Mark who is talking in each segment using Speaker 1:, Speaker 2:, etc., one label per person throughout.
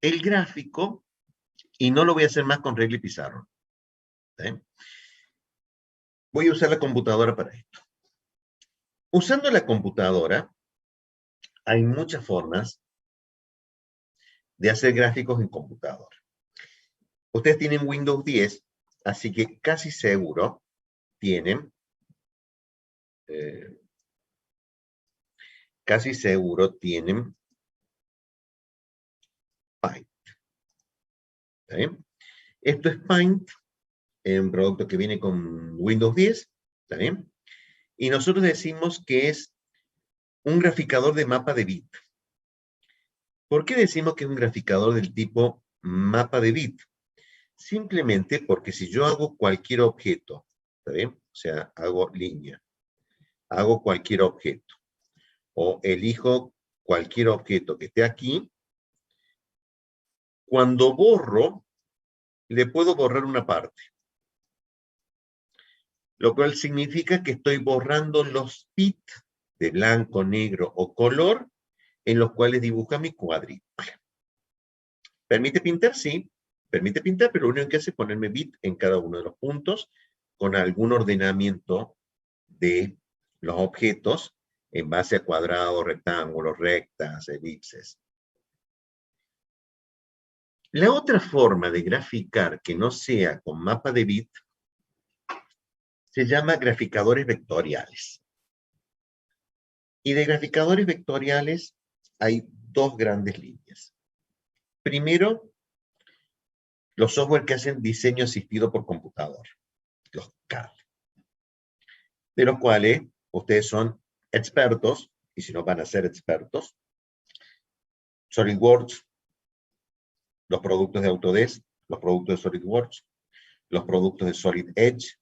Speaker 1: el gráfico y no lo voy a hacer más con regla y pizarra. ¿Sí? Voy a usar la computadora para esto. Usando la computadora, hay muchas formas de hacer gráficos en computadora. Ustedes tienen Windows 10, así que casi seguro tienen Paint. ¿Está bien? Esto es Paint, un producto que viene con Windows 10, ¿está bien? Y nosotros decimos que es un graficador de mapa de bit. ¿Por qué decimos que es un graficador del tipo mapa de bit? Simplemente porque si yo hago cualquier objeto, ¿está bien? O sea, hago línea, hago cualquier objeto, o elijo cualquier objeto que esté aquí, cuando borro, le puedo borrar una parte. Lo cual significa que estoy borrando los bits de blanco, negro o color en los cuales dibuja mi cuadrito. ¿Permite pintar? Sí, permite pintar, pero lo único que hace es ponerme bit en cada uno de los puntos con algún ordenamiento de los objetos en base a cuadrados, rectángulos, rectas, elipses. La otra forma de graficar que no sea con mapa de bit se llama graficadores vectoriales. Y de graficadores vectoriales hay dos grandes líneas. Primero, los software que hacen diseño asistido por computador, los CAD, de los cuales ustedes son expertos, y si no van a ser expertos, SolidWorks, los productos de Autodesk, los productos de SolidWorks, los productos de Solid Edge,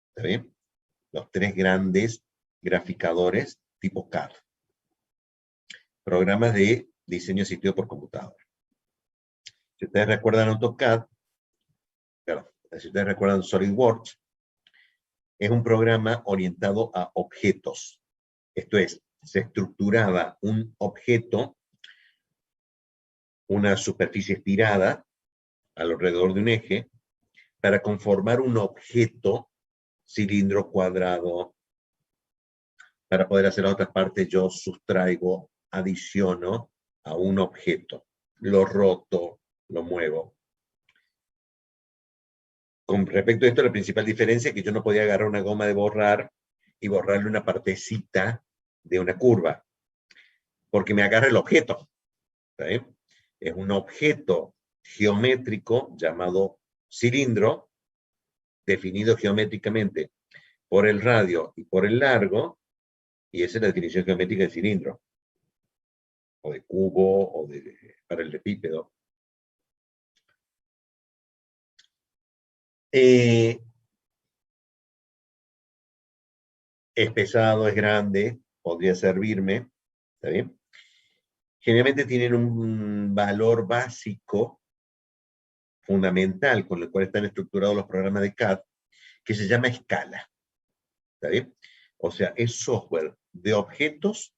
Speaker 1: ¿está bien? Los tres grandes graficadores tipo CAD. Programas de diseño asistido por computadora. Si ustedes recuerdan AutoCAD, si ustedes recuerdan SolidWorks, es un programa orientado a objetos. Esto es, se estructuraba un objeto, una superficie estirada, alrededor de un eje, para conformar un objeto, cilindro, cuadrado. Para poder hacer la otra parte, yo sustraigo, adiciono a un objeto. Lo roto, lo muevo. Con respecto a esto, la principal diferencia es que yo no podía agarrar una goma de borrar y borrarle una partecita de una curva, porque me agarra el objeto. ¿Sí? Es un objeto geométrico llamado cilindro, definido geométricamente por el radio y por el largo, y esa es la definición geométrica de cilindro, o de cubo, o de paralelepípedo. Es pesado, es grande, podría servirme, ¿está bien? Generalmente tienen un valor básico, fundamental, con el cual están estructurados los programas de CAD, que se llama escala, ¿está bien? O sea, es software de objetos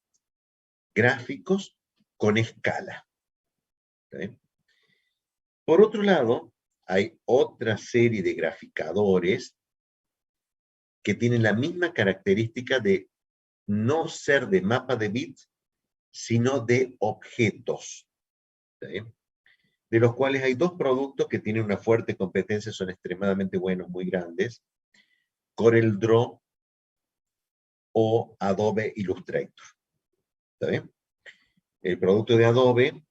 Speaker 1: gráficos con escala, ¿está bien? Por otro lado, hay otra serie de graficadores que tienen la misma característica de no ser de mapa de bits, sino de objetos, ¿sí? De los cuales hay dos productos que tienen una fuerte competencia, son extremadamente buenos, muy grandes, CorelDRAW o Adobe Illustrator. ¿Está bien? El producto de Adobe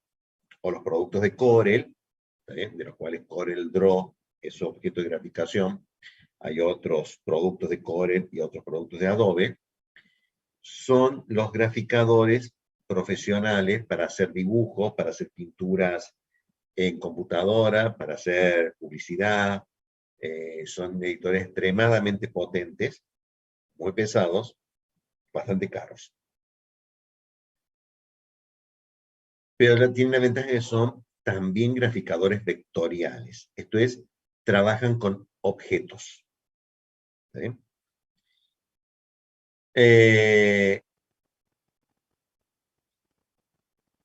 Speaker 1: o los productos de Corel, ¿está bien? De los cuales CorelDRAW es su objeto de graficación, hay otros productos de Corel y otros productos de Adobe, son los graficadores profesionales para hacer dibujos, para hacer pinturas en computadora, para hacer publicidad. Son editores extremadamente potentes, muy pesados, bastante caros. Pero tienen la ventaja que son también graficadores vectoriales. Esto es, trabajan con objetos. ¿Sí?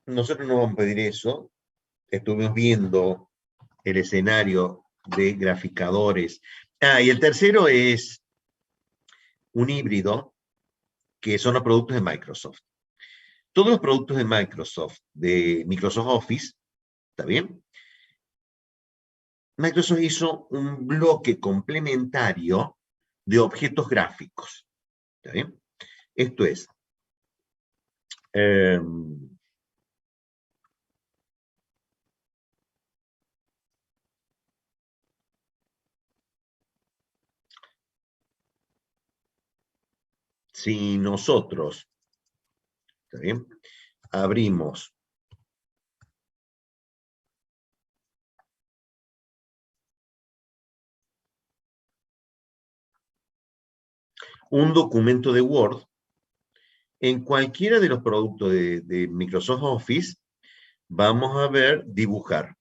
Speaker 1: Nosotros no vamos a pedir eso. estuvimos viendo el escenario de graficadores. Y el tercero es un híbrido, que son los productos de Microsoft. Todos los productos de Microsoft Office, ¿está bien? Microsoft hizo un bloque complementario de objetos gráficos, ¿está bien? Esto es, si nosotros, ¿está bien? Abrimos un documento de Word, en cualquiera de los productos de Microsoft Office, vamos a ver dibujar,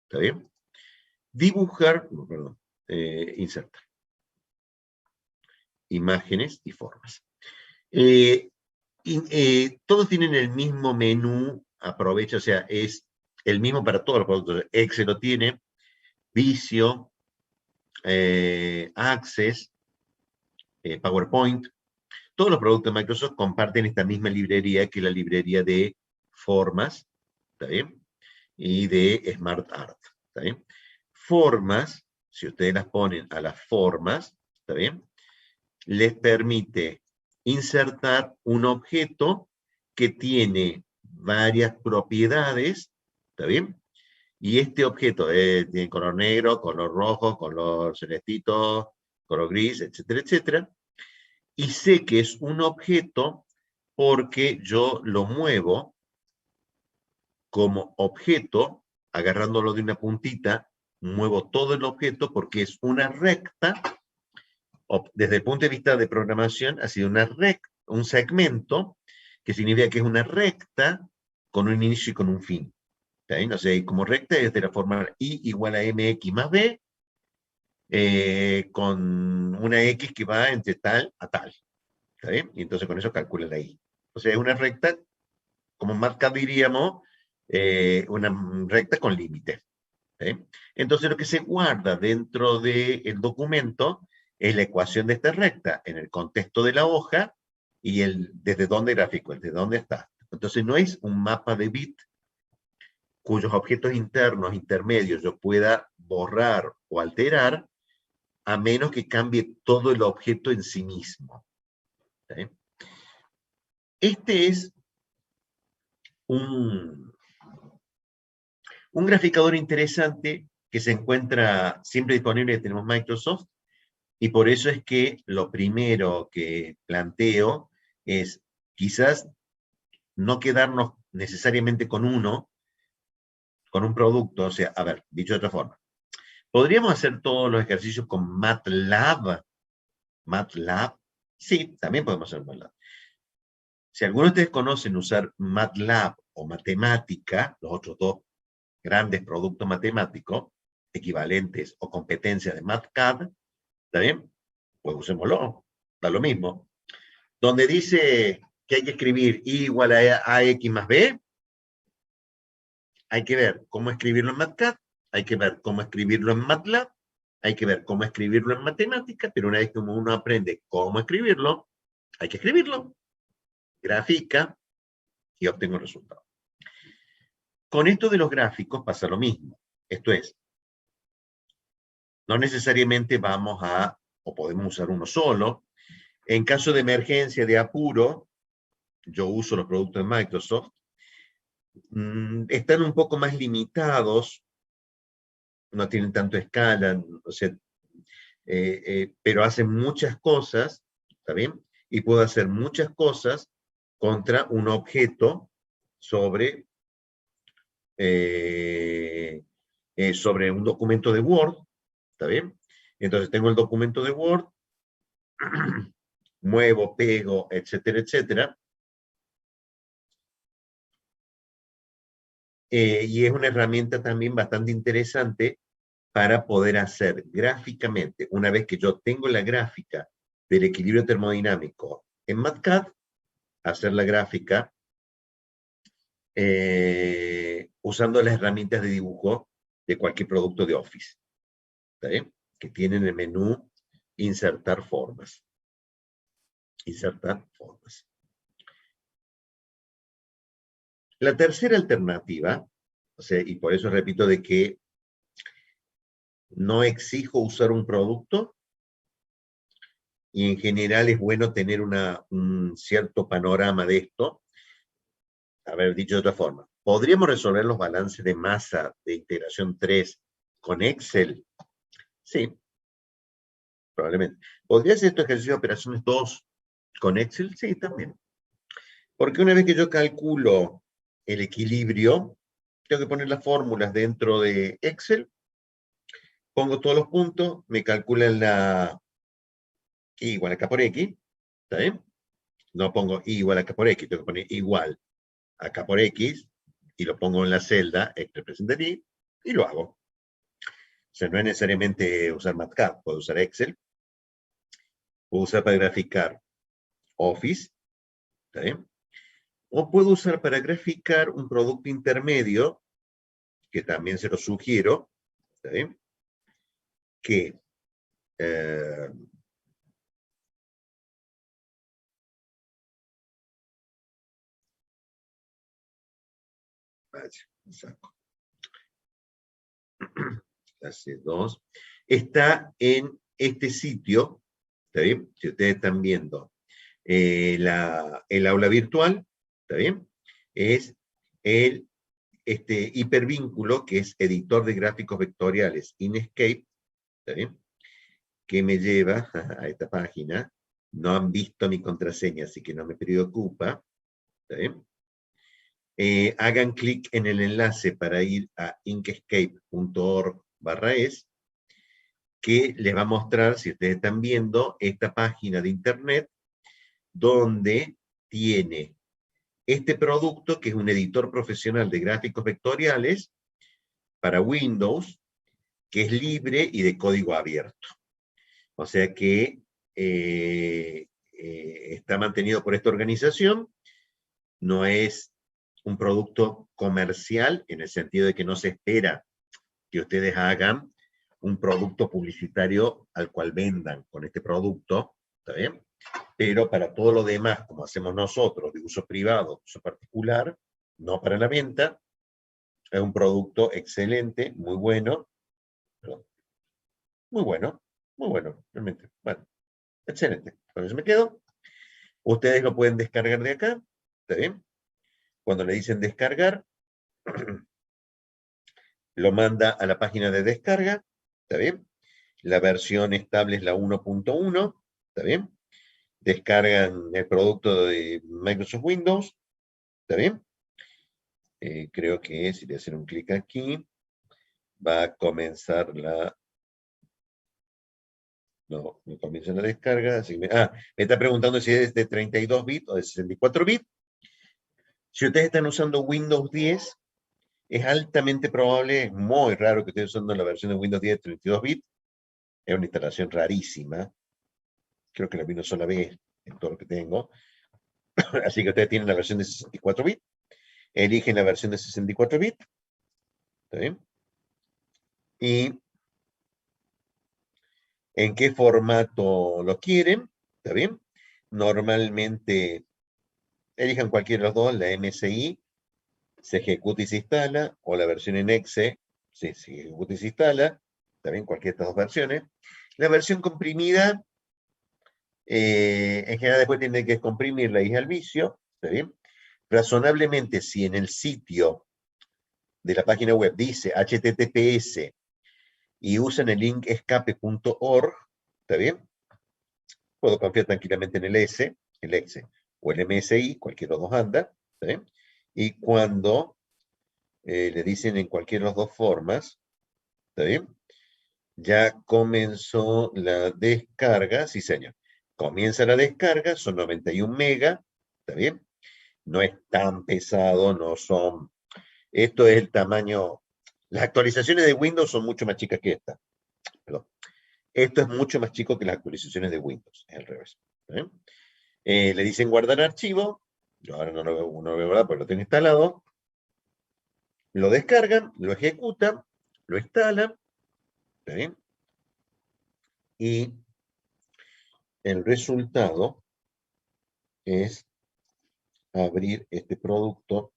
Speaker 1: ¿está bien? Dibujar, perdón, insertar. Imágenes y formas. Todos tienen el mismo menú, aprovecha, o sea, es el mismo para todos los productos. Excel lo tiene, Visio, Access, PowerPoint. Todos los productos de Microsoft comparten esta misma librería, que es la librería de formas, ¿está bien? Y de Smart Art, ¿está bien? Formas, si ustedes las ponen a las formas, ¿está bien? Les permite insertar un objeto que tiene varias propiedades, ¿está bien? Y este objeto tiene color negro, color rojo, color celestito, color gris, etcétera, etcétera. Y sé que es un objeto porque yo lo muevo como objeto, agarrándolo de una puntita, muevo todo el objeto porque es una recta. Desde el punto de vista de programación, ha sido una recta, un segmento, que significa que es una recta con un inicio y con un fin. ¿Está bien? O sea, como recta es de la forma I igual a mx más b, con una x que va entre tal a tal. ¿Está bien? Y entonces con eso calcula la I. O sea, es una recta, como marca diríamos, una recta con límite. Entonces lo que se guarda dentro del documento es la ecuación de esta recta en el contexto de la hoja y desde dónde gráfico, desde dónde está. Entonces no es un mapa de bit cuyos objetos internos, intermedios, yo pueda borrar o alterar, a menos que cambie todo el objeto en sí mismo. ¿Sí? Este es un graficador interesante que se encuentra siempre disponible, tenemos Microsoft, y por eso es que lo primero que planteo es quizás no quedarnos necesariamente con un producto, o sea, a ver, dicho de otra forma, ¿podríamos hacer todos los ejercicios con MATLAB? ¿MATLAB? Sí, también podemos hacer MATLAB. Si algunos de ustedes conocen usar MATLAB o matemática, los otros dos grandes productos matemáticos, equivalentes o competencias de MATCAD, ¿está bien? Pues usémoslo, da lo mismo. Donde dice que hay que escribir I igual a AX más B, hay que ver cómo escribirlo en MATCAD, hay que ver cómo escribirlo en MATLAB, hay que ver cómo escribirlo en matemática, pero una vez que uno aprende cómo escribirlo, hay que escribirlo, grafica y obtengo el resultado. Con esto de los gráficos pasa lo mismo. Esto es, no necesariamente vamos a, o podemos usar uno solo. En caso de emergencia, de apuro, yo uso los productos de Microsoft, están un poco más limitados, no tienen tanto escala, o sea, pero hacen muchas cosas, ¿está bien? Y puedo hacer muchas cosas contra un objeto sobre, sobre un documento de Word, ¿está bien? Entonces tengo el documento de Word, muevo, pego, etcétera, etcétera. Y es una herramienta también bastante interesante para poder hacer gráficamente, una vez que yo tengo la gráfica del equilibrio termodinámico en MATCAD, hacer la gráfica usando las herramientas de dibujo de cualquier producto de Office, ¿está bien? Que tienen el menú insertar formas. Insertar formas. La tercera alternativa, o sea, y por eso repito de que no exijo usar un producto, y en general es bueno tener un cierto panorama de esto. A ver, dicho de otra forma, ¿podríamos resolver los balances de masa de integración 3 con Excel? Sí, probablemente. ¿Podría hacer este ejercicio de operaciones 2 con Excel? Sí, también. Porque una vez que yo calculo el equilibrio, tengo que poner las fórmulas dentro de Excel, pongo todos los puntos, me calculan la y igual a K por X, ¿está bien? No pongo y igual a K por X, tengo que poner igual a K por X, y lo pongo en la celda, X representa Y, y lo hago. O sea, no es necesariamente usar MATLAB, puedo usar Excel, puedo usar para graficar Office, ¿está bien? O puedo usar para graficar un producto intermedio, que también se lo sugiero, ¿está bien? Que saco. Hace 2. Está en este sitio, ¿está bien? Si ustedes están viendo el aula virtual, ¿está bien? Es el hipervínculo que es editor de gráficos vectoriales Inkscape, ¿está bien? Que me lleva a esta página. No han visto mi contraseña, así que no me preocupa, ¿está bien? Hagan clic en el enlace para ir a inkscape.org/es, que les va a mostrar, si ustedes están viendo, esta página de internet donde tiene este producto, que es un editor profesional de gráficos vectoriales para Windows, que es libre y de código abierto. O sea que está mantenido por esta organización, no es un producto comercial, en el sentido de que no se espera que ustedes hagan un producto publicitario al cual vendan con este producto, ¿está bien? Pero para todo lo demás, como hacemos nosotros, de uso privado, uso particular, no para la venta, es un producto excelente, muy bueno, muy bueno, realmente. Bueno, excelente. Con eso me quedo. Ustedes lo pueden descargar de acá, ¿está bien? Cuando le dicen descargar, lo manda a la página de descarga, ¿está bien? La versión estable es la 1.1, ¿está bien? Descargan el producto de Microsoft Windows, ¿está bien? Creo que si le hacen un clic aquí, va a comenzar la... No, no comienza la descarga. Así me está preguntando si es de 32 bits o de 64 bits. Si ustedes están usando Windows 10, es altamente probable, es muy raro que estén usando la versión de Windows 10 de 32 bits. Es una instalación rarísima. Creo que la vi una sola vez en todo lo que tengo. Así que ustedes tienen la versión de 64 bits. Eligen la versión de 64 bits. ¿Está bien? Y en qué formato lo quieren. ¿Está bien? Normalmente elijan cualquiera de los dos, la MSI, se ejecuta y se instala, o la versión en exe, se ejecuta y se instala, también cualquiera de estas dos versiones. La versión comprimida, en general después tiene que comprimirla y es al vicio, ¿está bien? Razonablemente, si en el sitio de la página web dice HTTPS y usan el link escape.org, ¿está bien? Puedo confiar tranquilamente en el S, el exe, o el MSI, cualquiera de los dos anda, ¿está bien? Y cuando le dicen en cualquiera de las dos formas, ¿está bien? Ya comenzó la descarga, sí señor. Comienza la descarga, son 91 megas, ¿está bien? No es tan pesado, no son... Esto es el tamaño... Las actualizaciones de Windows son mucho más chicas que esta. Perdón. Esto es mucho más chico que las actualizaciones de Windows, es al revés. ¿Está bien? Le dicen guardar archivo, yo ahora no lo veo, ¿verdad? Porque lo tengo instalado. Lo descargan, lo ejecutan, lo instalan, ¿está bien? Y el resultado es abrir este producto.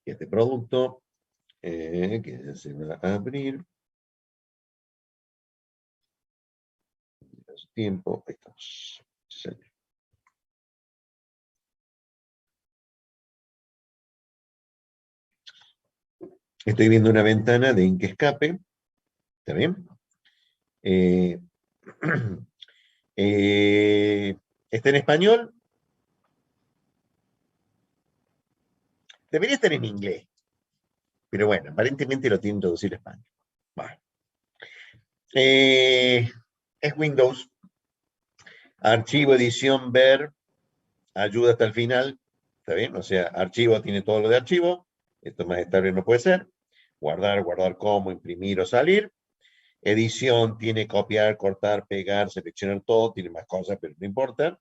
Speaker 1: Este producto que ya se va a abrir. Tiempo, ahí estamos. Estoy viendo una ventana de Inkscape, ¿está bien? Eh, ¿Está en español? Debería estar en inglés, pero bueno, aparentemente lo tiene introducido a español. Bueno. Es Windows, archivo, edición, ver, ayuda hasta el final, ¿está bien? O sea, archivo tiene todo lo de archivo, esto más estable no puede ser. Guardar, guardar como, imprimir o salir. Edición tiene copiar, cortar, pegar, seleccionar todo, tiene más cosas, pero no importa.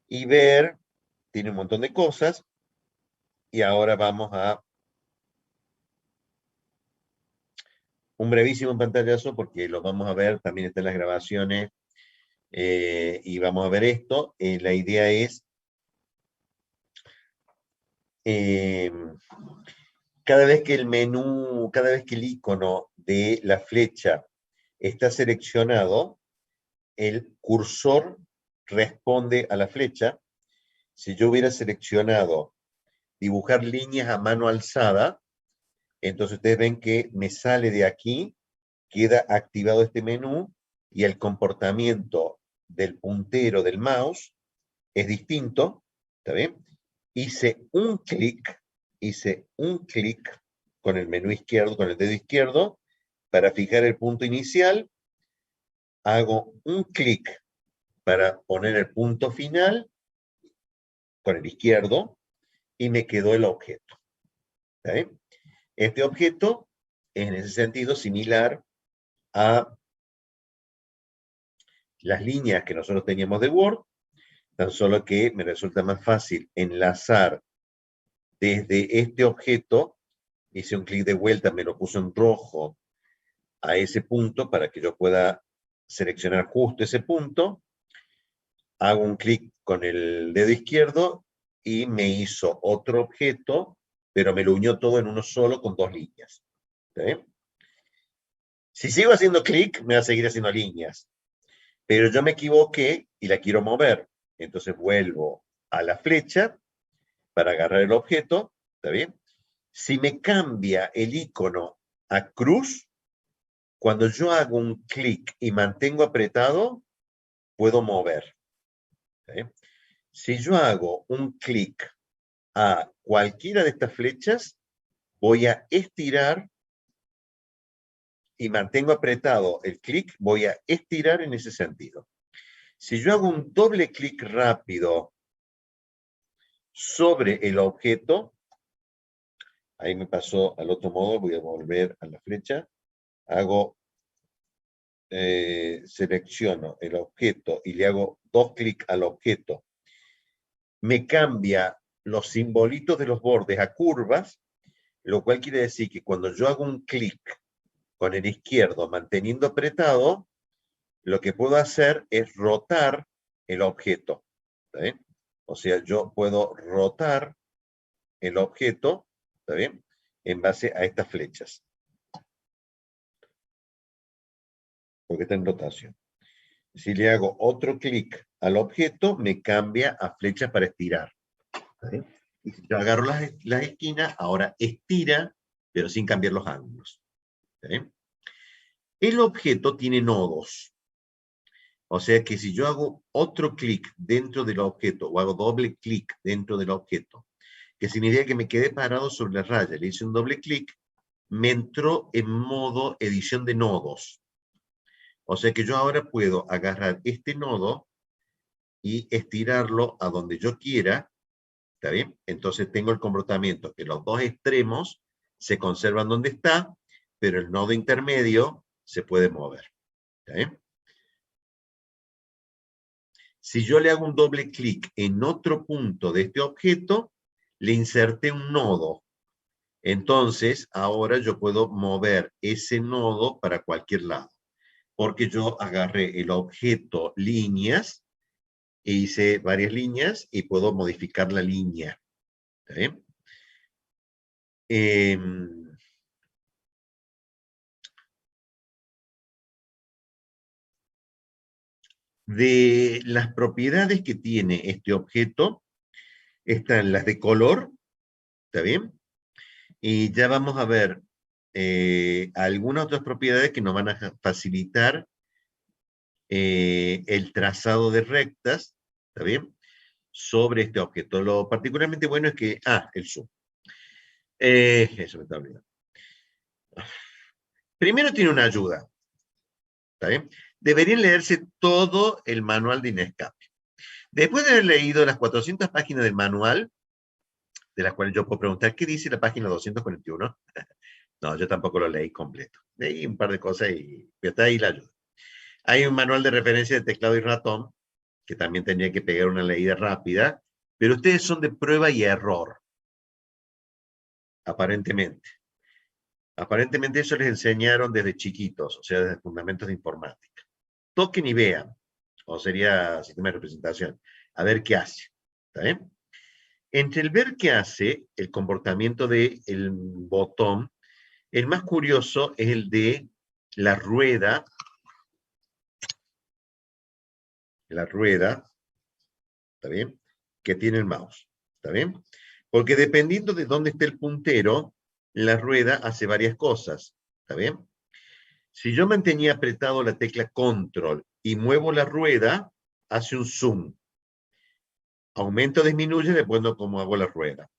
Speaker 1: Y ver tiene un montón de cosas. Y ahora vamos a un brevísimo pantallazo porque lo vamos a ver, también están las grabaciones y vamos a ver esto. La idea es eh, cada vez que el menú, cada vez que el icono de la flecha está seleccionado, el cursor responde a la flecha. Si yo hubiera seleccionado dibujar líneas a mano alzada, entonces ustedes ven que me sale de aquí, queda activado este menú y el comportamiento del puntero del mouse es distinto, ¿está bien? Hice un clic con el menú izquierdo, con el dedo izquierdo, para fijar el punto inicial, hago un clic para poner el punto final con el izquierdo y me quedó el objeto. ¿Está bien? Este objeto es en ese sentido similar a las líneas que nosotros teníamos de Word, tan solo que me resulta más fácil enlazar desde este objeto, hice un clic de vuelta, me lo puso en rojo a ese punto para que yo pueda seleccionar justo ese punto, hago un clic con el dedo izquierdo y me hizo otro objeto, pero me lo unió todo en uno solo con dos líneas. ¿Sí? Si sigo haciendo clic, me va a seguir haciendo líneas, pero yo me equivoqué y la quiero mover. Entonces vuelvo a la flecha para agarrar el objeto, ¿está bien? Si me cambia el icono a cruz, cuando yo hago un clic y mantengo apretado, puedo mover. ¿Sí? Si yo hago un clic a cualquiera de estas flechas, voy a estirar y mantengo apretado el clic, voy a estirar en ese sentido. Si yo hago un doble clic rápido sobre el objeto, ahí me pasó al otro modo, voy a volver a la flecha, hago, selecciono el objeto y le hago dos clics al objeto, me cambia los simbolitos de los bordes a curvas, lo cual quiere decir que cuando yo hago un clic con el izquierdo manteniendo apretado, lo que puedo hacer es rotar el objeto. ¿Está bien? O sea, yo puedo rotar el objeto, ¿está bien? En base a estas flechas. Porque está en rotación. Si le hago otro clic al objeto, me cambia a flechas para estirar. ¿Está bien? Y si yo agarro las esquinas, ahora estira, pero sin cambiar los ángulos. ¿Está bien? El objeto tiene nodos. O sea que si yo hago otro clic dentro del objeto o hago doble clic dentro del objeto, que significa que me quedé parado sobre la raya, le hice un doble clic, me entró en modo edición de nodos. O sea que yo ahora puedo agarrar este nodo y estirarlo a donde yo quiera, ¿está bien? Entonces tengo el comportamiento que los dos extremos se conservan donde está pero el nodo intermedio se puede mover. ¿Está bien? Si yo le hago un doble clic en otro punto de este objeto, le inserté un nodo. Entonces, ahora yo puedo mover ese nodo para cualquier lado, porque yo agarré el objeto líneas e hice varias líneas y puedo modificar la línea. ¿Está bien? De las propiedades que tiene este objeto, están las de color, ¿está bien? Y ya vamos a ver algunas otras propiedades que nos van a facilitar el trazado de rectas, ¿está bien? Sobre este objeto. Lo particularmente bueno es que, el zoom. Eso me está olvidando. Primero tiene una ayuda, ¿está bien? Deberían leerse todo el manual de Inescape. Después de haber leído las 400 páginas del manual, de las cuales yo puedo preguntar, ¿qué dice la página 241? No, yo tampoco lo leí completo. Leí un par de cosas y está ahí la ayuda. Hay un manual de referencia de teclado y ratón, que también tendría que pegar una leída rápida, pero ustedes son de prueba y error, aparentemente. Aparentemente eso les enseñaron desde chiquitos, o sea, desde fundamentos de informática. Toquen y vean, o sería sistema de representación, a ver qué hace. ¿Está bien? Entre el ver qué hace, el comportamiento del botón, el más curioso es el de la rueda, ¿está bien? Que tiene el mouse, ¿está bien? Porque dependiendo de dónde esté el puntero, la rueda hace varias cosas, ¿está bien? Si yo mantenía apretado la tecla control y muevo la rueda, hace un zoom. Aumento o disminuye dependiendo de cómo hago la rueda.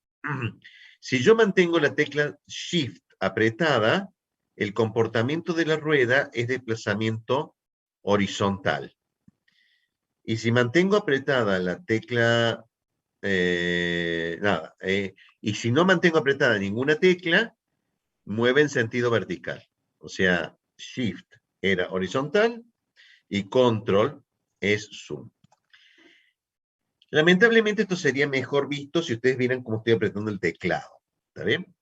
Speaker 1: Si yo mantengo la tecla shift apretada, el comportamiento de la rueda es desplazamiento horizontal. Y si mantengo apretada la tecla, y si no mantengo apretada ninguna tecla, mueve en sentido vertical. O sea, Shift era horizontal y Control es Zoom. Lamentablemente esto sería mejor visto si ustedes vieran cómo estoy apretando el teclado. ¿Está bien?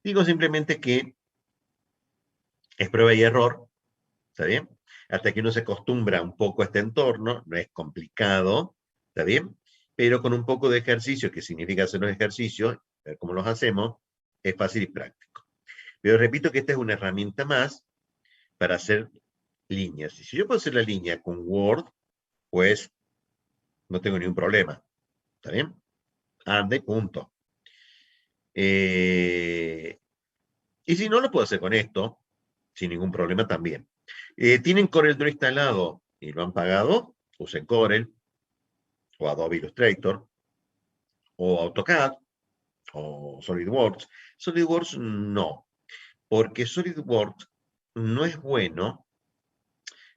Speaker 1: Digo simplemente que es prueba y error. ¿Está bien? Hasta que uno se acostumbra un poco a este entorno, no es complicado, ¿está bien? Pero con un poco de ejercicio, que significa hacer los ejercicios, ver cómo los hacemos, es fácil y práctico. Pero repito que esta es una herramienta más para hacer líneas. Y si yo puedo hacer la línea con Word, pues no tengo ningún problema. ¿Está bien? Anda y punto. Y si no, lo puedo hacer con esto, sin ningún problema también. ¿Tienen CorelDRAW instalado y lo han pagado? Usen Corel, o Adobe Illustrator, o AutoCAD, o SolidWorks. SolidWorks no, porque SolidWorks no es bueno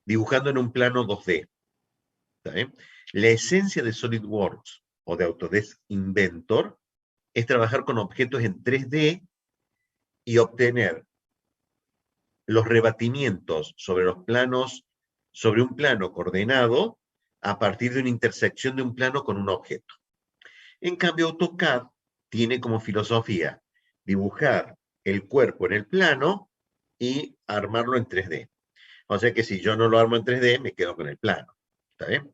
Speaker 1: dibujando en un plano 2D. ¿Está bien? La esencia de SolidWorks o de Autodesk Inventor es trabajar con objetos en 3D y obtener los rebatimientos sobre los planos, sobre un plano coordenado a partir de una intersección de un plano con un objeto. En cambio, AutoCAD tiene como filosofía dibujar el cuerpo en el plano y armarlo en 3D. O sea que si yo no lo armo en 3D, me quedo con el plano. ¿Está bien?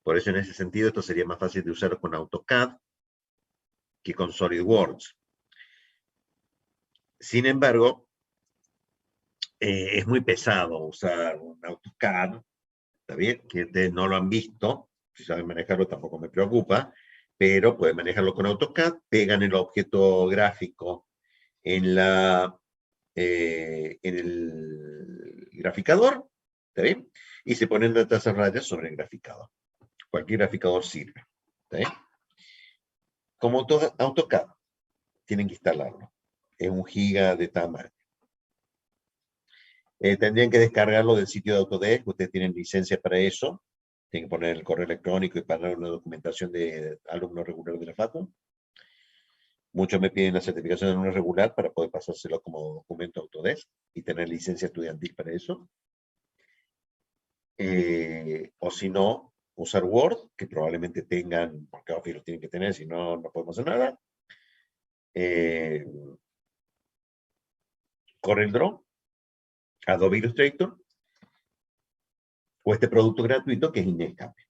Speaker 1: Por eso en ese sentido esto sería más fácil de usar con AutoCAD que con SolidWorks. Sin embargo, es muy pesado usar un AutoCAD, ¿está bien? Que ustedes no lo han visto, si saben manejarlo tampoco me preocupa, pero pueden manejarlo con AutoCAD, pegan el objeto gráfico en el graficador, ¿está bien? Y se ponen las trazas rayas sobre el graficador. Cualquier graficador sirve, ¿está bien? Como todo AutoCAD, tienen que instalarlo. Es 1 giga de tamaño. Tendrían que descargarlo del sitio de Autodesk, ustedes tienen licencia para eso. Tienen que poner el correo electrónico y pagar una documentación de alumno regular de la FATO. Muchos me piden la certificación de número regular para poder pasárselo como documento Autodesk y tener licencia estudiantil para eso. O si no, usar Word, que probablemente tengan, porque Office lo tienen que tener, si no, no podemos hacer nada. CorelDRAW, Adobe Illustrator, o este producto gratuito que es Inkscape.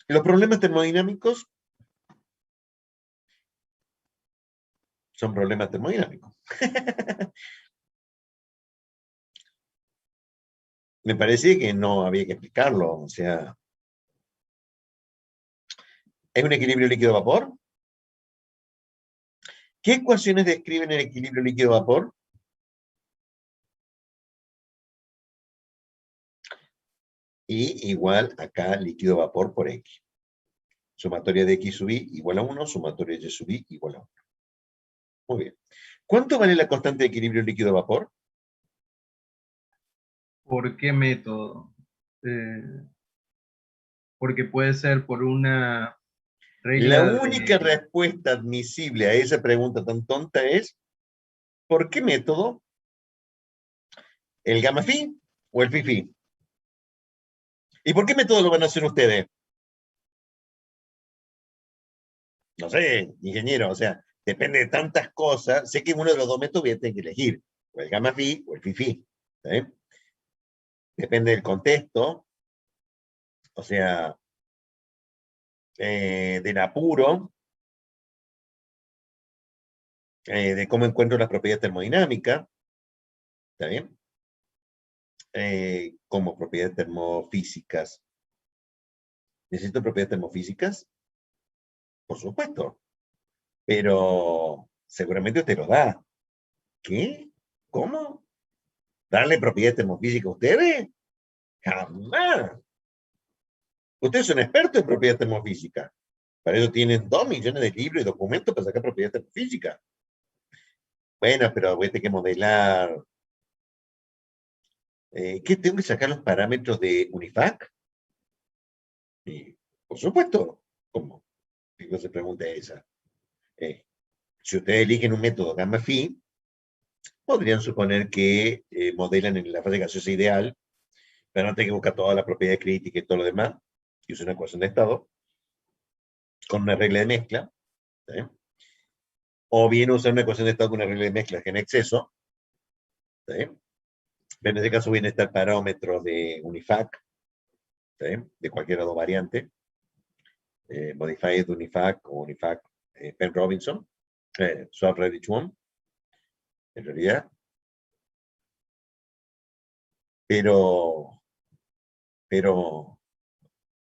Speaker 1: Los problemas termodinámicos son problemas termodinámicos. Me parece que no había que explicarlo, o sea, ¿es un equilibrio líquido-vapor? ¿Qué ecuaciones describen el equilibrio líquido-vapor? Y igual acá líquido-vapor por X. Sumatoria de X sub Y igual a 1, sumatoria de Y sub Y igual a 1. Muy bien. ¿Cuánto vale la constante de equilibrio líquido-vapor?
Speaker 2: ¿Por qué método? Eh, porque puede ser por una
Speaker 1: La
Speaker 2: regla
Speaker 1: única
Speaker 2: de...
Speaker 1: respuesta admisible a esa pregunta tan tonta es, ¿por qué método? ¿El gamma phi o el phi phi? ¿Y por qué método lo van a hacer ustedes? No sé, ingeniero, o sea, depende de tantas cosas. Sé que uno de los dos métodos voy a tener que elegir, o el gamma phi o el phi phi. ¿Sí? Depende del contexto, o sea, del apuro, de cómo encuentro las propiedades termodinámicas, ¿está bien? Como propiedades termofísicas. ¿Necesito propiedades termofísicas? Por supuesto, pero seguramente usted lo da. ¿Qué? ¿Cómo? ¿Darle propiedades termofísicas a ustedes? Jamás. Ustedes son expertos en propiedades termofísicas. Para eso tienen 2 millones de libros y documentos para sacar propiedades termofísicas. Bueno, pero voy a tener que modelar. ¿Qué tengo que sacar los parámetros de Unifac? Y, por supuesto. ¿Cómo? ¿Qué se pregunta esa? Si ustedes eligen un método gamma phi, podrían suponer que modelan en la fase gaseosa ideal, pero no tengo que buscar toda la propiedad crítica y todo lo demás, y usan una ecuación de estado, con una regla de mezcla, ¿sí? O bien usar una ecuación de estado con una regla de mezcla que en exceso, ¿sí? Pero en este caso viene a estar parámetros de Unifac, ¿sí? De cualquiera dos variantes, Modified Unifac o Unifac Penn Robinson, Swap Redditch One, en realidad. Pero,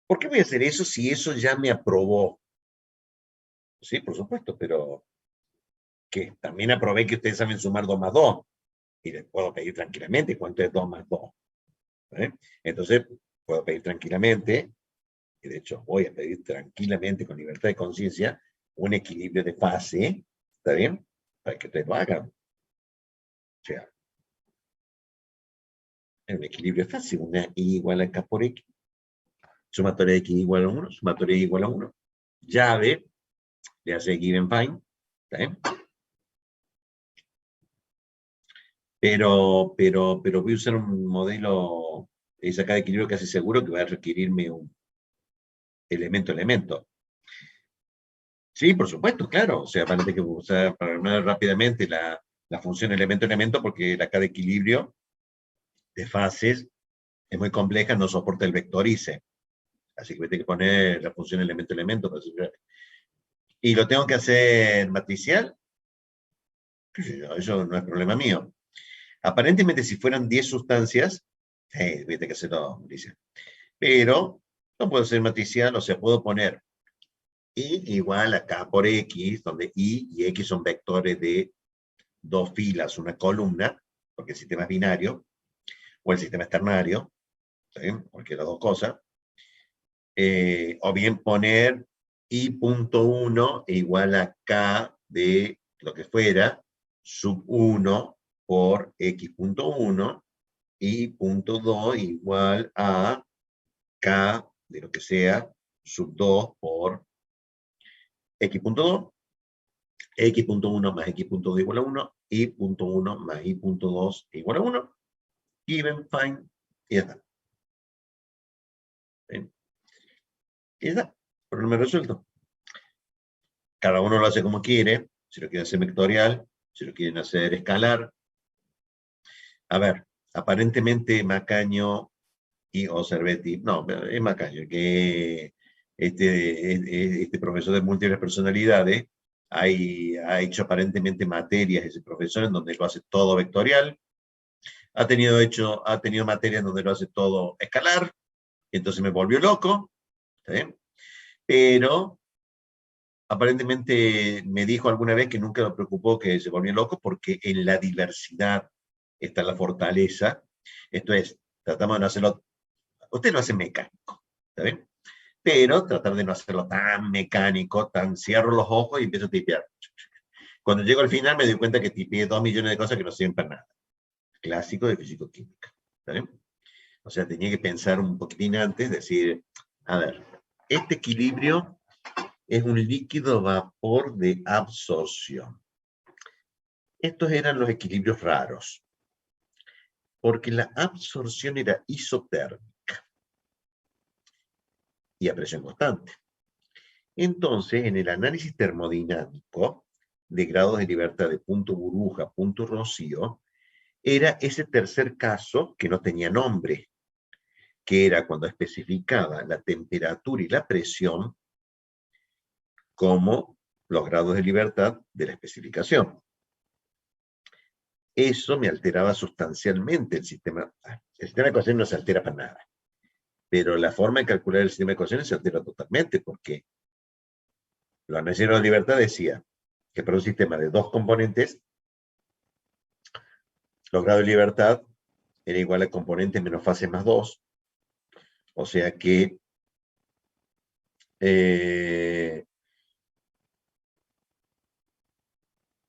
Speaker 1: ¿por qué voy a hacer eso si eso ya me aprobó? Sí, por supuesto, pero que también aprobé que ustedes saben sumar 2 más 2 y les puedo pedir tranquilamente cuánto es 2 más 2. ¿Eh? Entonces, puedo pedir tranquilamente, y de hecho voy a pedir tranquilamente con libertad de conciencia, un equilibrio de fase, ¿está bien? Para que ustedes lo hagan. O sea, un equilibrio de fase, una y igual a k por x, sumatoria de x igual a 1, sumatoria de y igual a 1, llave, le hace given find, ¿está bien? Pero voy a usar un modelo de sacar de equilibrio casi seguro que va a requerirme un elemento. Sí, por supuesto, claro. O sea, van a tener que usar para armar rápidamente la función elemento-elemento porque la K de equilibrio de fases es muy compleja, no soporta el vectorice. Así que voy a tener que poner la función elemento-elemento. Y lo tengo que hacer matricial. Eso no es problema mío. Aparentemente, si fueran 10 sustancias, voy a tener que hacerlo matricial. Pero no puedo hacer matricial, o sea, puedo poner y igual a K por X, donde Y y X son vectores de 2 filas, una columna, porque el sistema es binario, o el sistema es ternario, ¿sí? Cualquiera de las dos cosas. O bien poner I.1 igual a K de lo que fuera, sub 1 por X.1, y punto 2 igual a K de lo que sea, sub 2 por X punto 2, X punto 1 más X punto 2 igual a 1, Y punto 1 más Y punto 2 igual a 1, even, fine, y ya está. ¿Bien? Y ya está, problema resuelto. Cada uno lo hace como quiere, si lo quieren hacer vectorial, si lo quieren hacer escalar. A ver, aparentemente Macaño y Cervetti, no, es Macaño, que este profesor de múltiples personalidades ha hecho aparentemente materias ese profesor en donde lo hace todo vectorial, ha tenido materias en donde lo hace todo escalar, y entonces me volvió loco, ¿sí? Pero aparentemente me dijo alguna vez que nunca lo preocupó que se volviera loco porque en la diversidad está la fortaleza. Esto es, tratamos de no hacerlo, usted lo hace mecánico, ¿está bien? Pero tratar de no hacerlo tan mecánico, tan cierro los ojos y empiezo a tipear. Cuando llego al final me doy cuenta que tipeé 2 millones de cosas que no sirven para nada. Clásico de físico-química, ¿está bien? O sea, tenía que pensar un poquitín antes, decir, a ver, este equilibrio es un líquido vapor de absorción. Estos eran los equilibrios raros, porque la absorción era isotérmica y a presión constante. Entonces, en el análisis termodinámico de grados de libertad de punto burbuja, punto rocío, era ese tercer caso que no tenía nombre, que era cuando especificaba la temperatura y la presión como los grados de libertad de la especificación. Eso me alteraba sustancialmente el sistema. El sistema de ecuaciones no se altera para nada, pero la forma de calcular el sistema de ecuaciones se altera totalmente, porque los análisis de libertad decía que para un sistema de dos componentes, los grados de libertad era igual a componente menos fase más 2, o sea que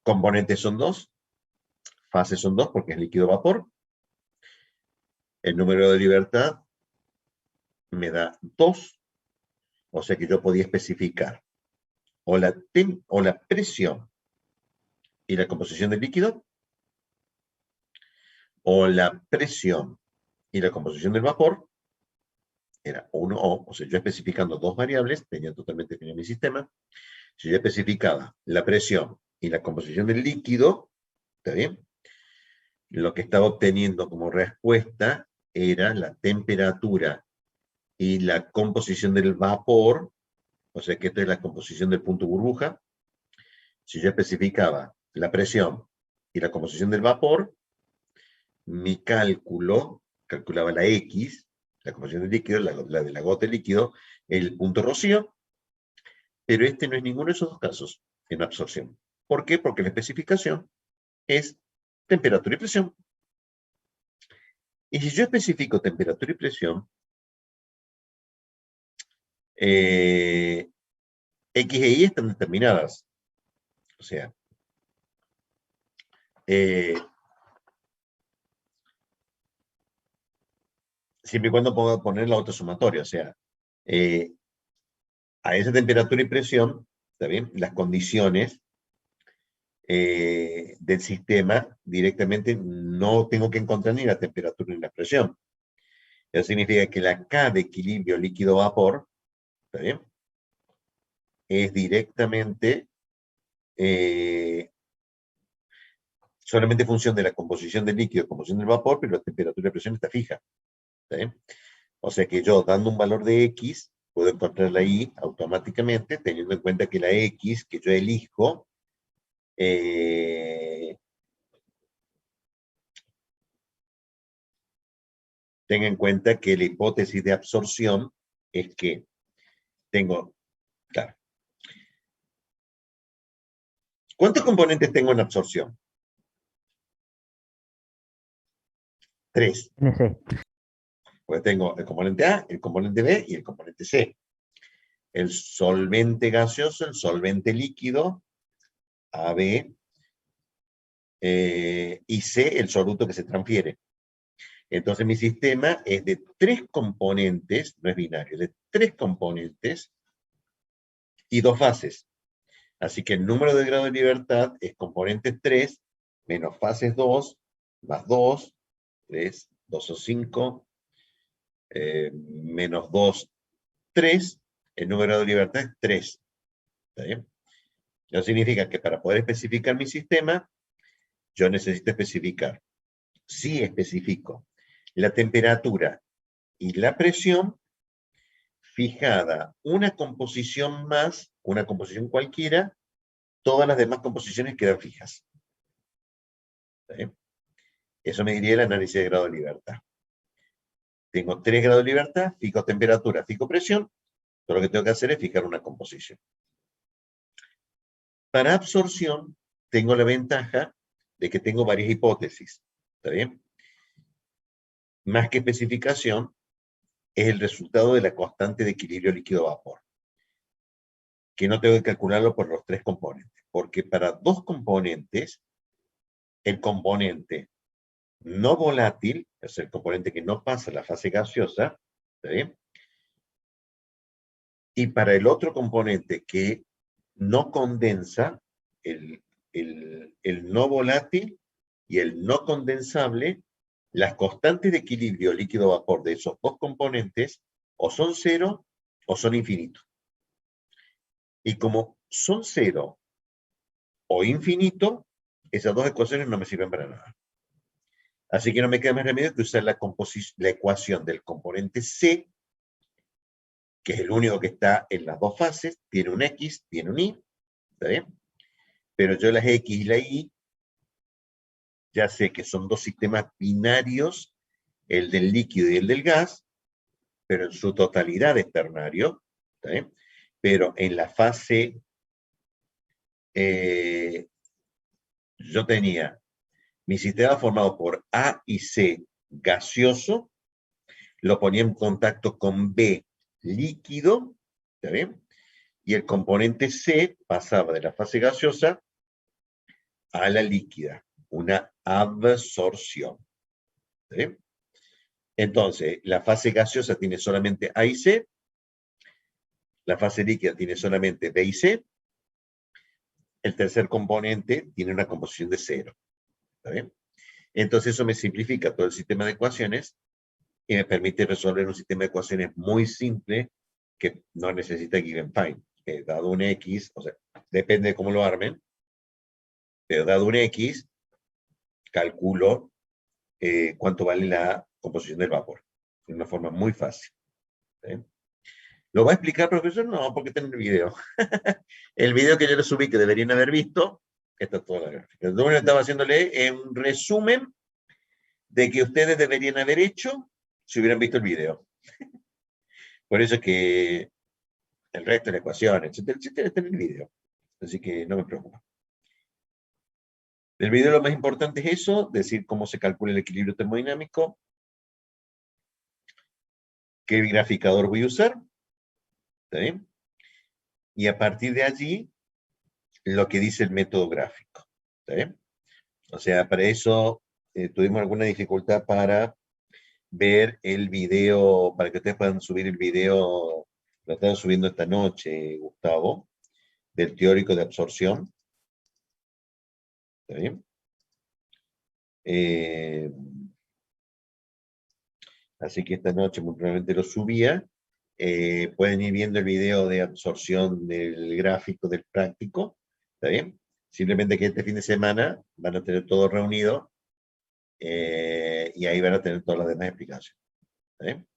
Speaker 1: componentes son 2, fases son 2 porque es líquido vapor, el número de libertad me da 2, o sea que yo podía especificar o la presión y la composición del líquido, o la presión y la composición del vapor, era 1 o sea, yo especificando dos variables, tenía totalmente definido mi sistema. Si yo especificaba la presión y la composición del líquido, ¿está bien? Lo que estaba obteniendo como respuesta era la temperatura y la composición del vapor, o sea que esto es la composición del punto burbuja. Si yo especificaba la presión y la composición del vapor, mi cálculo calculaba la X, la composición del líquido, la de la gota de líquido, el punto rocío, pero este no es ninguno de esos dos casos en absorción. ¿Por qué? Porque la especificación es temperatura y presión. Y si yo especifico temperatura y presión, X e Y están determinadas. O sea, siempre y cuando puedo poner la otra sumatoria. O sea, a esa temperatura y presión, ¿está bien? Las condiciones del sistema directamente no tengo que encontrar ni la temperatura ni la presión. Eso significa que la K de equilibrio líquido-vapor, ¿está bien? Es directamente solamente función de la composición del líquido, composición del vapor, pero la temperatura y presión está fija. ¿Está bien? O sea que yo, dando un valor de X, puedo encontrar la Y automáticamente, teniendo en cuenta que la X que yo elijo tenga en cuenta que la hipótesis de absorción es que tengo, claro, ¿cuántos componentes tengo en absorción? 3.
Speaker 3: NC.
Speaker 1: Pues tengo el componente A, el componente B y el componente C. El solvente gaseoso, el solvente líquido, AB, y C, el soluto que se transfiere. Entonces mi sistema es de 3 componentes, no es binario, de 3 componentes y 2 fases. Así que el número de grado de libertad es componente 3 menos fases 2 más 2, 3, 2 son 5, menos 2, 3. El número de libertad es 3. ¿Está bien? Eso significa que para poder especificar mi sistema, yo necesito especificar. Si especifico la temperatura y la presión, fijada una composición más, una composición cualquiera, todas las demás composiciones quedan fijas. ¿Sí? Eso me diría el análisis de grado de libertad. Tengo 3 grados de libertad, fijo temperatura, fijo presión, todo lo que tengo que hacer es fijar una composición. Para absorción, tengo la ventaja de que tengo varias hipótesis. ¿Está bien? Más que especificación, es el resultado de la constante de equilibrio líquido-vapor, que no tengo que calcularlo por los 3 componentes, porque para 2 componentes, el componente no volátil, es el componente que no pasa la fase gaseosa, ¿está bien? Y para el otro componente que no condensa, el no volátil y el no condensable, las constantes de equilibrio líquido-vapor de esos 2 componentes o son 0 o son infinitos. Y como son 0 o infinito, esas 2 ecuaciones no me sirven para nada. Así que no me queda más remedio que usar la ecuación del componente C, que es el único que está en las 2 fases, tiene un X, tiene un Y, ¿está bien? Pero yo las X y la Y, ya sé que son 2 sistemas binarios, el del líquido y el del gas, pero en su totalidad es ternario, ¿está bien? Pero en la fase, yo tenía mi sistema formado por A y C gaseoso, lo ponía en contacto con B líquido, ¿está bien? Y el componente C pasaba de la fase gaseosa a la líquida, una absorción. ¿Está bien? Entonces, la fase gaseosa tiene solamente A y C, la fase líquida tiene solamente B y C, el tercer componente tiene una composición de 0. ¿Está bien? Entonces eso me simplifica todo el sistema de ecuaciones y me permite resolver un sistema de ecuaciones muy simple que no necesita given find. Dado un X, o sea, depende de cómo lo armen, pero dado un X, calculo cuánto vale la composición del vapor. De una forma muy fácil. ¿Sí? ¿Lo va a explicar, profesor? No, porque está en el video. El video que yo les subí, que deberían haber visto, esta es toda la gráfica. Lo único que estaba haciéndole es un resumen de que ustedes deberían haber hecho si hubieran visto el video. Por eso es que el resto de la ecuación, etcétera, etcétera, está en el video. Así que no me preocupa. Del video lo más importante es eso, decir cómo se calcula el equilibrio termodinámico, qué graficador voy a usar, ¿está bien? Y a partir de allí, lo que dice el método gráfico, ¿está bien? O sea, para eso tuvimos alguna dificultad para ver el video, para que ustedes puedan subir el video, lo están subiendo esta noche, Gustavo, del teórico de absorción. ¿Está bien? Así que esta noche muy probablemente lo subía. Pueden ir viendo el video de absorción del gráfico del práctico. ¿Está bien? Simplemente que este fin de semana van a tener todo reunido y ahí van a tener todas las demás explicaciones. ¿Está bien?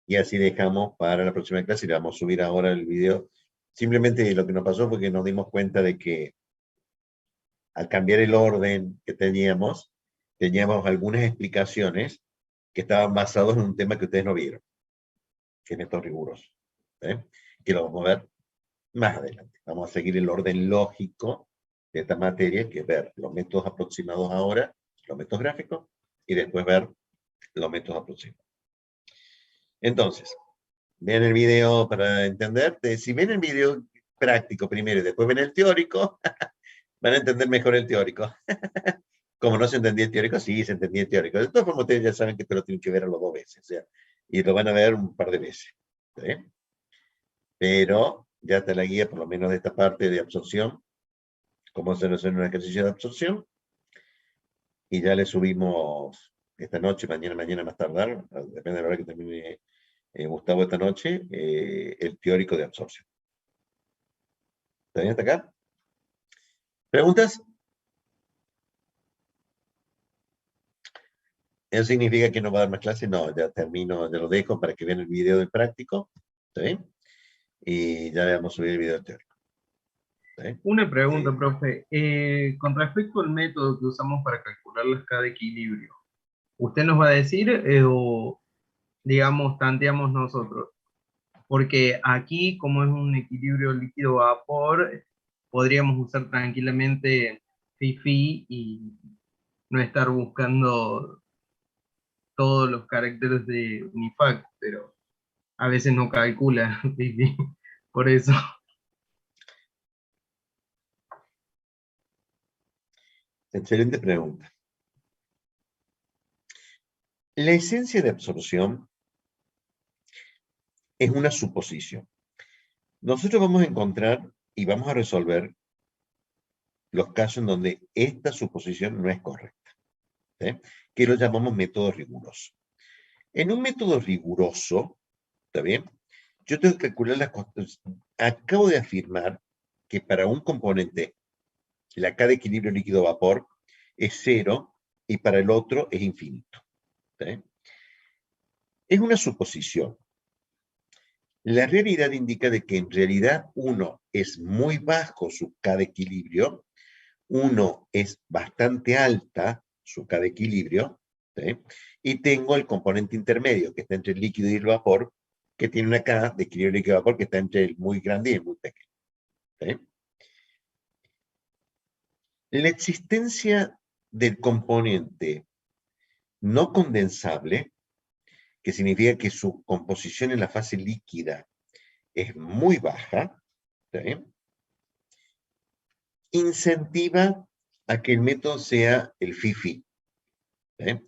Speaker 1: Y así dejamos para la próxima clase y le vamos a subir ahora el video. Simplemente lo que nos pasó fue que nos dimos cuenta de que al cambiar el orden que teníamos algunas explicaciones que estaban basados en un tema que ustedes no vieron, que es método riguroso, que lo vamos a ver más adelante. Vamos a seguir el orden lógico de esta materia, que es ver los métodos aproximados ahora, los métodos gráficos, y después ver los métodos aproximados. Entonces, vean el video para entender. Si ven el video práctico primero y después ven el teórico, van a entender mejor el teórico. Como no se entendía el teórico, sí se entendía el teórico. De todas formas, ustedes ya saben que te lo tienen que ver a los 2 veces, o sea, y lo van a ver un par de veces. ¿Sí? Pero ya está la guía, por lo menos de esta parte de absorción, cómo se hacer un ejercicio de absorción, y ya le subimos esta noche, mañana más tardar, depende de la hora que termine Gustavo esta noche, el teórico de absorción. ¿Está bien hasta acá? ¿Preguntas? ¿Eso significa que no va a dar más clases? No, ya termino, ya lo dejo para que vean el video del práctico. ¿Está bien? Y ya le vamos a subir el video del teórico. ¿Está bien?
Speaker 2: Una pregunta, profe. Con respecto al método que usamos para calcular la escala de equilibrio, ¿usted nos va a decir o, digamos, tanteamos nosotros? Porque aquí, como es un equilibrio líquido-vapor, podríamos usar tranquilamente FIFI y no estar buscando todos los caracteres de Unifac, pero a veces no calcula FIFI. Por eso,
Speaker 1: Excelente pregunta. La esencia de absorción es una suposición. Nosotros vamos a encontrar y vamos a resolver los casos en donde esta suposición no es correcta, ¿sí? Que lo llamamos método riguroso. En un método riguroso, ¿está bien? Yo tengo que calcular las cosas. Acabo de afirmar que para un componente la K de equilibrio líquido-vapor es 0 y para el otro es infinito. ¿Sí? Es una suposición. La realidad indica de que en realidad uno es muy bajo su K de equilibrio, uno es bastante alta su K de equilibrio, ¿sí? Y tengo el componente intermedio que está entre el líquido y el vapor, que tiene una K de equilibrio líquido-vapor que está entre el muy grande y el muy pequeño. ¿Sí? La existencia del componente no condensable, que significa que su composición en la fase líquida es muy baja, ¿sí? Incentiva a que el método sea el FIFI, ¿sí?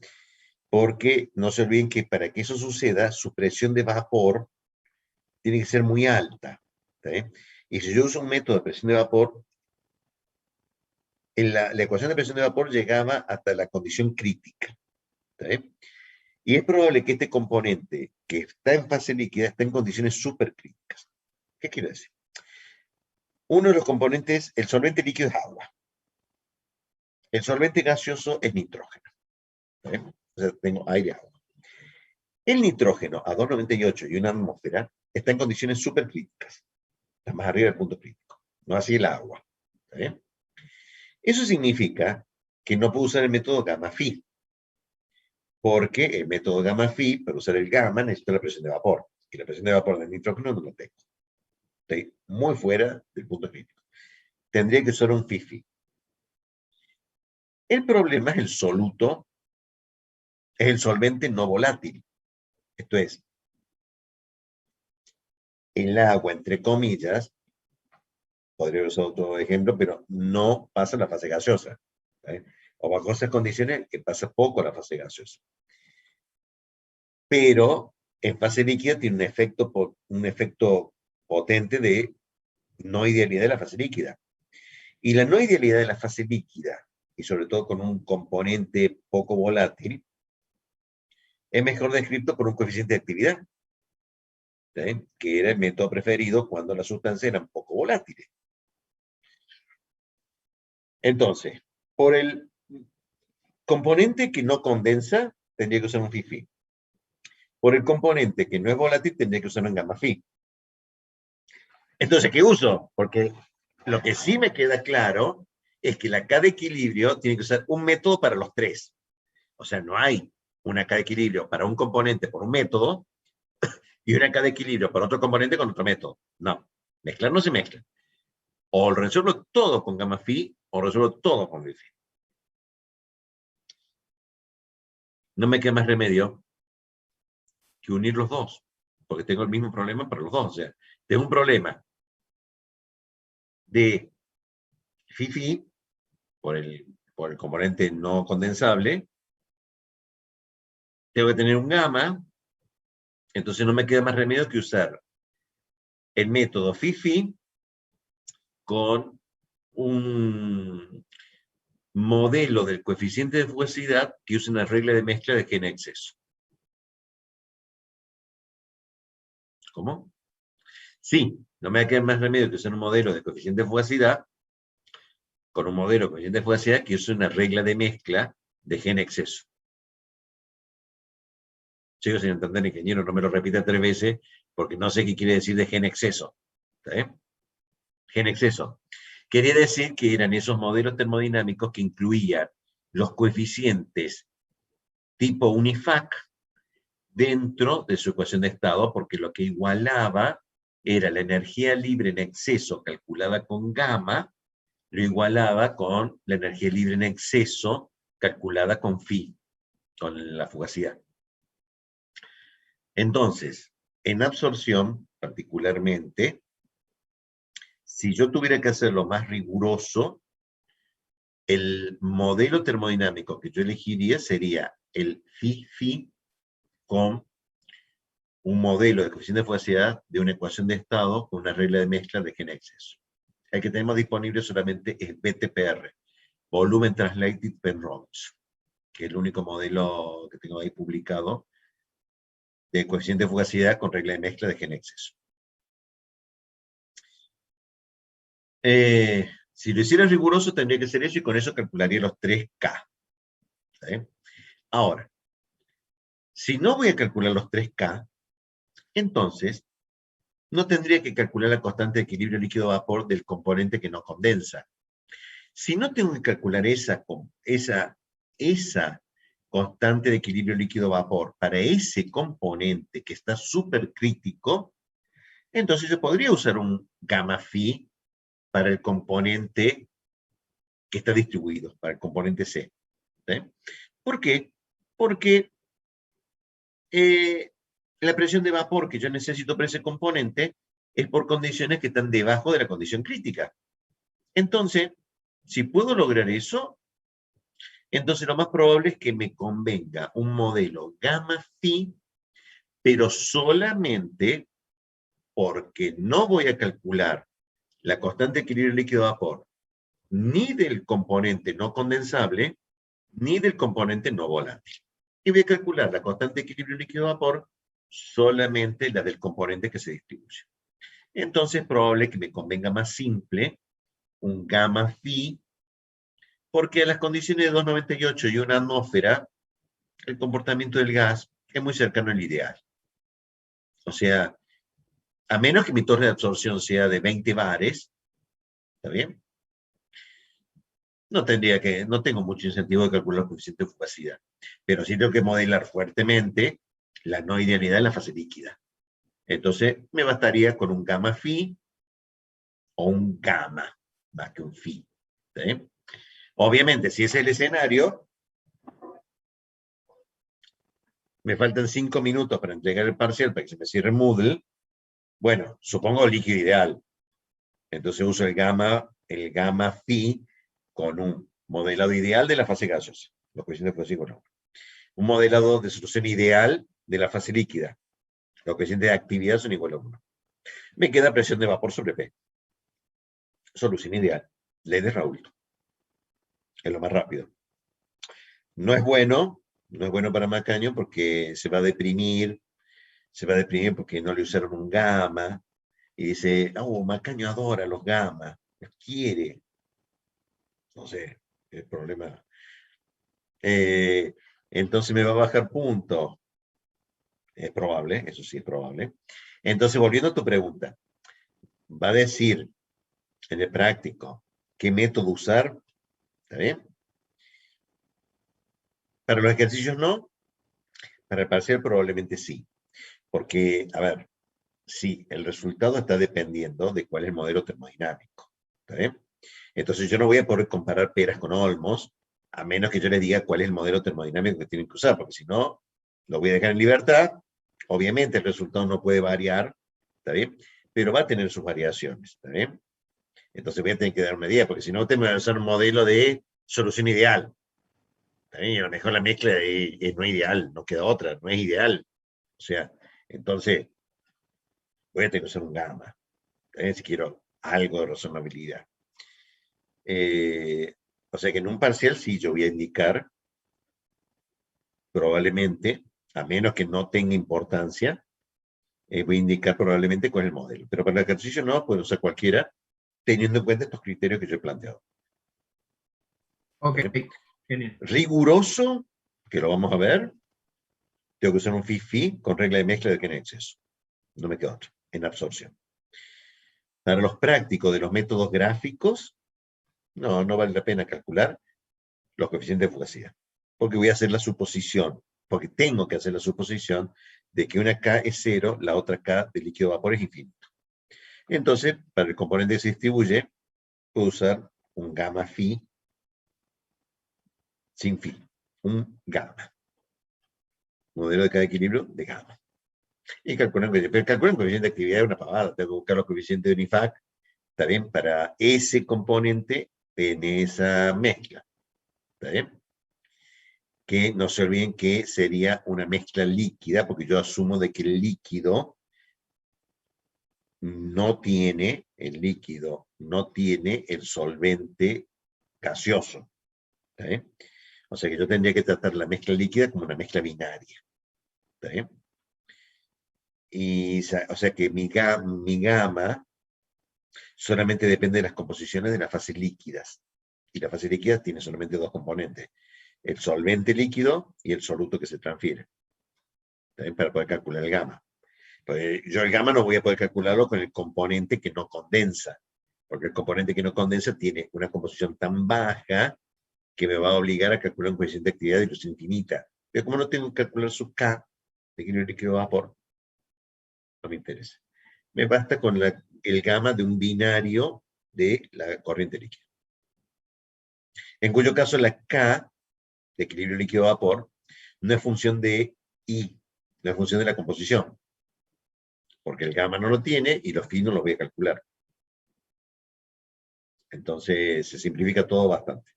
Speaker 1: Porque no se olviden que para que eso suceda, su presión de vapor tiene que ser muy alta, ¿sí? Y si yo uso un método de presión de vapor, en la ecuación de presión de vapor llegaba hasta la condición crítica, ¿sí? Y es probable que este componente que está en fase líquida esté en condiciones supercríticas. ¿Qué quiere decir? Uno de los componentes, el solvente líquido es agua. El solvente gaseoso es nitrógeno. ¿Sí? O sea, tengo aire y agua. El nitrógeno a 298 y una atmósfera está en condiciones supercríticas. Está más arriba del punto crítico. No así el agua. ¿Sí? Eso significa que no puedo usar el método gamma-phi. Porque el método gamma-phi, para usar el gamma, necesito la presión de vapor. Y la presión de vapor del nitrógeno no lo tengo. Estoy muy fuera del punto crítico. Tendría que usar un FIFI. El problema es el soluto, es el solvente no volátil. Esto es, el agua, entre comillas, podría usar otro ejemplo, pero no pasa la fase gaseosa. ¿Eh? O bajo esas condiciones, que pasa poco la fase gaseosa. Pero en fase líquida tiene un efecto potente de no idealidad de la fase líquida. Y la no idealidad de la fase líquida, y sobre todo con un componente poco volátil, es mejor descrito por un coeficiente de actividad, ¿sí? Que era el método preferido cuando las sustancias eran poco volátiles. Entonces, por el componente que no condensa, tendría que usar un FIFI. Por el componente que no es volátil, tendría que usar un gamma-phi. Entonces, ¿qué uso? Porque lo que sí me queda claro es que la K de equilibrio tiene que usar un método para los tres. O sea, no hay una K de equilibrio para un componente por un método y una K de equilibrio para otro componente con otro método. No, mezclar no se mezcla. O resuelvo todo con gamma-phi o resuelvo todo con FIFI. No me queda más remedio que unir los dos, porque tengo el mismo problema para los dos. O sea, tengo un problema de FIFI por el por el componente no condensable, tengo que tener un gamma, entonces no me queda más remedio que usar el método Phi-Phi con un modelo del coeficiente de fugacidad que use una regla de mezcla de G en exceso. ¿Cómo? Sí, no me queda más remedio que usar un modelo de coeficiente de fugacidad con un modelo de coeficiente de fugacidad que use una regla de mezcla de G en exceso. Sigo sin entender, ingeniero, no me lo repita 3 veces porque no sé qué quiere decir de G en exceso. ¿Está bien? G en exceso. Quería decir que eran esos modelos termodinámicos que incluían los coeficientes tipo UNIFAC dentro de su ecuación de estado, porque lo que igualaba era la energía libre en exceso calculada con gamma, lo igualaba con la energía libre en exceso calculada con phi, con la fugacidad. Entonces, en absorción, particularmente, si yo tuviera que hacerlo más riguroso, el modelo termodinámico que yo elegiría sería el phi-phi con un modelo de coeficiente de fugacidad de una ecuación de estado con una regla de mezcla de G en exceso. El que tenemos disponible solamente es BTPR, Volume Translated Penrose, que es el único modelo que tengo ahí publicado de coeficiente de fugacidad con regla de mezcla de G en exceso. Si lo hiciera riguroso, tendría que ser eso, y con eso calcularía los 3K. ¿Sí? Ahora, si no voy a calcular los 3K, entonces no tendría que calcular la constante de equilibrio líquido-vapor del componente que no condensa. Si no tengo que calcular esa constante de equilibrio líquido-vapor para ese componente que está súper crítico, entonces yo podría usar un gamma phi para el componente que está distribuido, para el componente C. ¿Sí? ¿Por qué? Porque la presión de vapor que yo necesito para ese componente es por condiciones que están debajo de la condición crítica. Entonces, si puedo lograr eso, entonces lo más probable es que me convenga un modelo gamma phi, pero solamente porque no voy a calcular la constante de equilibrio líquido-vapor ni del componente no condensable, ni del componente no volátil. Y voy a calcular la constante de equilibrio líquido-vapor solamente la del componente que se distribuye. Entonces es probable que me convenga más simple un gamma phi, porque a las condiciones de 298 y una atmósfera, el comportamiento del gas es muy cercano al ideal. O sea, a menos que mi torre de absorción sea de 20 bares, ¿está bien? No tengo mucho incentivo de calcular el coeficiente de fugacidad, pero sí tengo que modelar fuertemente la no idealidad en la fase líquida. Entonces, me bastaría con un gamma phi o un gamma, más que un phi. ¿Sí? Obviamente, si ese es el escenario, me faltan 5 minutos para entregar el parcial para que se me cierre Moodle. Bueno, supongo líquido ideal. Entonces uso el gamma phi con un modelado ideal de la fase gaseosa. Los coeficientes físicos no. Un modelado de solución ideal de la fase líquida. Los coeficientes de actividad son iguales a 1. Me queda presión de vapor sobre P. Solución ideal. Ley de Raoult. Es lo más rápido. No es bueno para Macaño porque se va a deprimir porque no le usaron un gamma, y dice, oh, Macaño adora los gamma, los quiere. No sé, el problema. Entonces me va a bajar puntos. Es probable, eso sí es probable. Entonces, volviendo a tu pregunta, va a decir en el práctico qué método usar, ¿está bien? Para los ejercicios no, para el parcial probablemente sí. Porque, a ver, sí, el resultado está dependiendo de cuál es el modelo termodinámico, ¿está bien? Entonces yo no voy a poder comparar peras con olmos, a menos que yo les diga cuál es el modelo termodinámico que tienen que usar, porque si no, lo voy a dejar en libertad. Obviamente el resultado no puede variar, ¿está bien? Pero va a tener sus variaciones, ¿está bien? Entonces voy a tener que dar una idea, porque si no, te voy a usar un modelo de solución ideal. También a lo mejor la mezcla no es ideal, no queda otra, no es ideal. O sea, entonces voy a tener que usar un gamma, también si quiero algo de razonabilidad. O sea que en un parcial sí yo voy a indicar probablemente, a menos que no tenga importancia, voy a indicar probablemente cuál es el modelo. Pero para el ejercicio no, puedo usar cualquiera, teniendo en cuenta estos criterios que yo he planteado.
Speaker 2: Ok,
Speaker 1: ¿Bien?
Speaker 2: genial.
Speaker 1: Riguroso, que lo vamos a ver, tengo que usar un phi-phi con regla de mezcla de que en exceso. No me queda otra, en absorción. Para los prácticos de los métodos gráficos, no vale la pena calcular los coeficientes de fugacidad, porque voy a hacer la suposición, porque tengo que hacer la suposición de que una K es cero, la otra K de líquido vapor es infinito. Entonces, para el componente que se distribuye, puedo usar un gamma phi sin phi, un gamma. Modelo de cada equilibrio de gamma. Y calculan coeficiente de actividad es una pavada, tengo que buscar los coeficientes de UNIFAC, ¿está bien? Para ese componente en esa mezcla, ¿está bien? Que no se olviden que sería una mezcla líquida, porque yo asumo de que el líquido no tiene, el solvente gaseoso. ¿Está bien? O sea que yo tendría que tratar la mezcla líquida como una mezcla binaria. ¿Está bien? Y, o sea que mi gamma solamente depende de las composiciones de las fases líquidas. Y la fase líquida tiene solamente dos componentes: el solvente líquido y el soluto que se transfiere. ¿Está bien? Para poder calcular el gamma. Pues yo el gamma no voy a poder calcularlo con el componente que no condensa, porque el componente que no condensa tiene una composición tan baja que me va a obligar a calcular un coeficiente de actividad de luz infinita. Pero como no tengo que calcular su K de equilibrio líquido-vapor, no me interesa. Me basta con el gamma de un binario de la corriente líquida. En cuyo caso la K de equilibrio líquido-vapor no es función de I, no es función de la composición, porque el gamma no lo tiene y los phi no los voy a calcular. Entonces se simplifica todo bastante.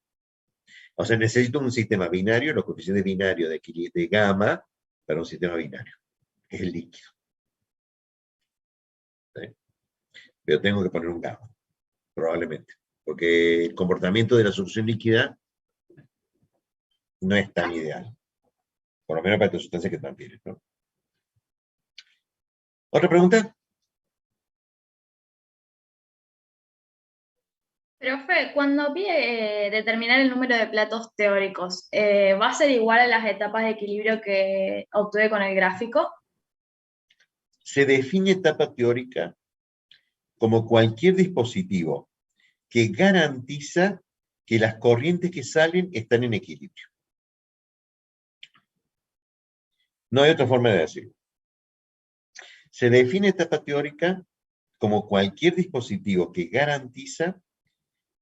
Speaker 1: O sea, necesito un sistema binario, los coeficientes binarios de gamma para un sistema binario. Es el líquido. ¿Sí? Pero tengo que poner un gamma, probablemente. Porque el comportamiento de la solución líquida no es tan ideal. Por lo menos para estas sustancias que transfieren, ¿no? ¿Otra pregunta?
Speaker 3: Profe, cuando pide determinar el número de platos teóricos, ¿va a ser igual a las etapas de equilibrio que obtuve con el gráfico?
Speaker 1: Se define etapa teórica como cualquier dispositivo que garantiza que las corrientes que salen están en equilibrio. No hay otra forma de decirlo. Se define etapa teórica como cualquier dispositivo que garantiza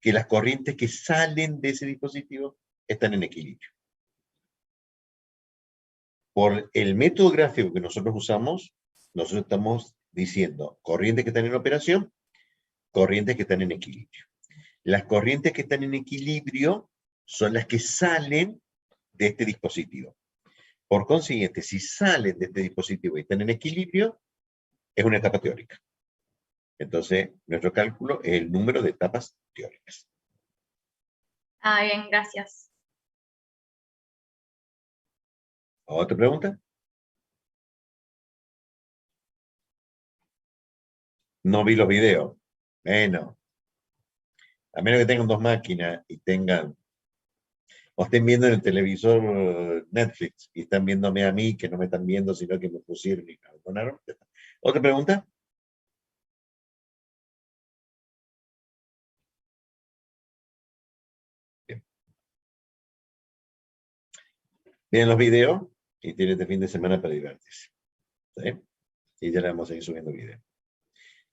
Speaker 1: que las corrientes que salen de ese dispositivo están en equilibrio. Por el método gráfico que nosotros usamos, nosotros estamos diciendo corrientes que están en operación, corrientes que están en equilibrio. Las corrientes que están en equilibrio son las que salen de este dispositivo. Por consiguiente, si salen de este dispositivo y están en equilibrio, es una etapa teórica. Entonces, nuestro cálculo es el número de etapas teóricas.
Speaker 3: Ah, bien, gracias.
Speaker 1: ¿Otra pregunta? No vi los videos. Bueno, a menos que tengan dos máquinas y tengan, o estén viendo en el televisor Netflix y están viéndome a mí, que no me están viendo, sino que me pusieron y me abandonaron. ¿Otra pregunta? Bien. Miren los videos y tienen este fin de semana para divertirse. ¿Sí? Y ya le vamos a ir subiendo videos.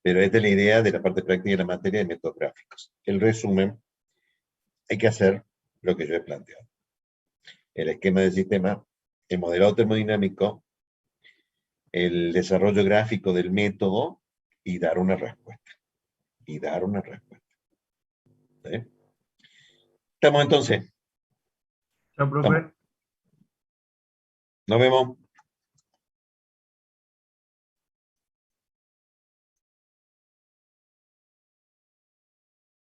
Speaker 1: Pero esta es la idea de la parte práctica de la materia de métodos gráficos. El resumen, hay que hacer lo que yo he planteado. El esquema del sistema, el modelado termodinámico, el desarrollo gráfico del método y dar una respuesta. ¿Sí? Estamos entonces.
Speaker 2: Chao, profe.
Speaker 1: Nos vemos.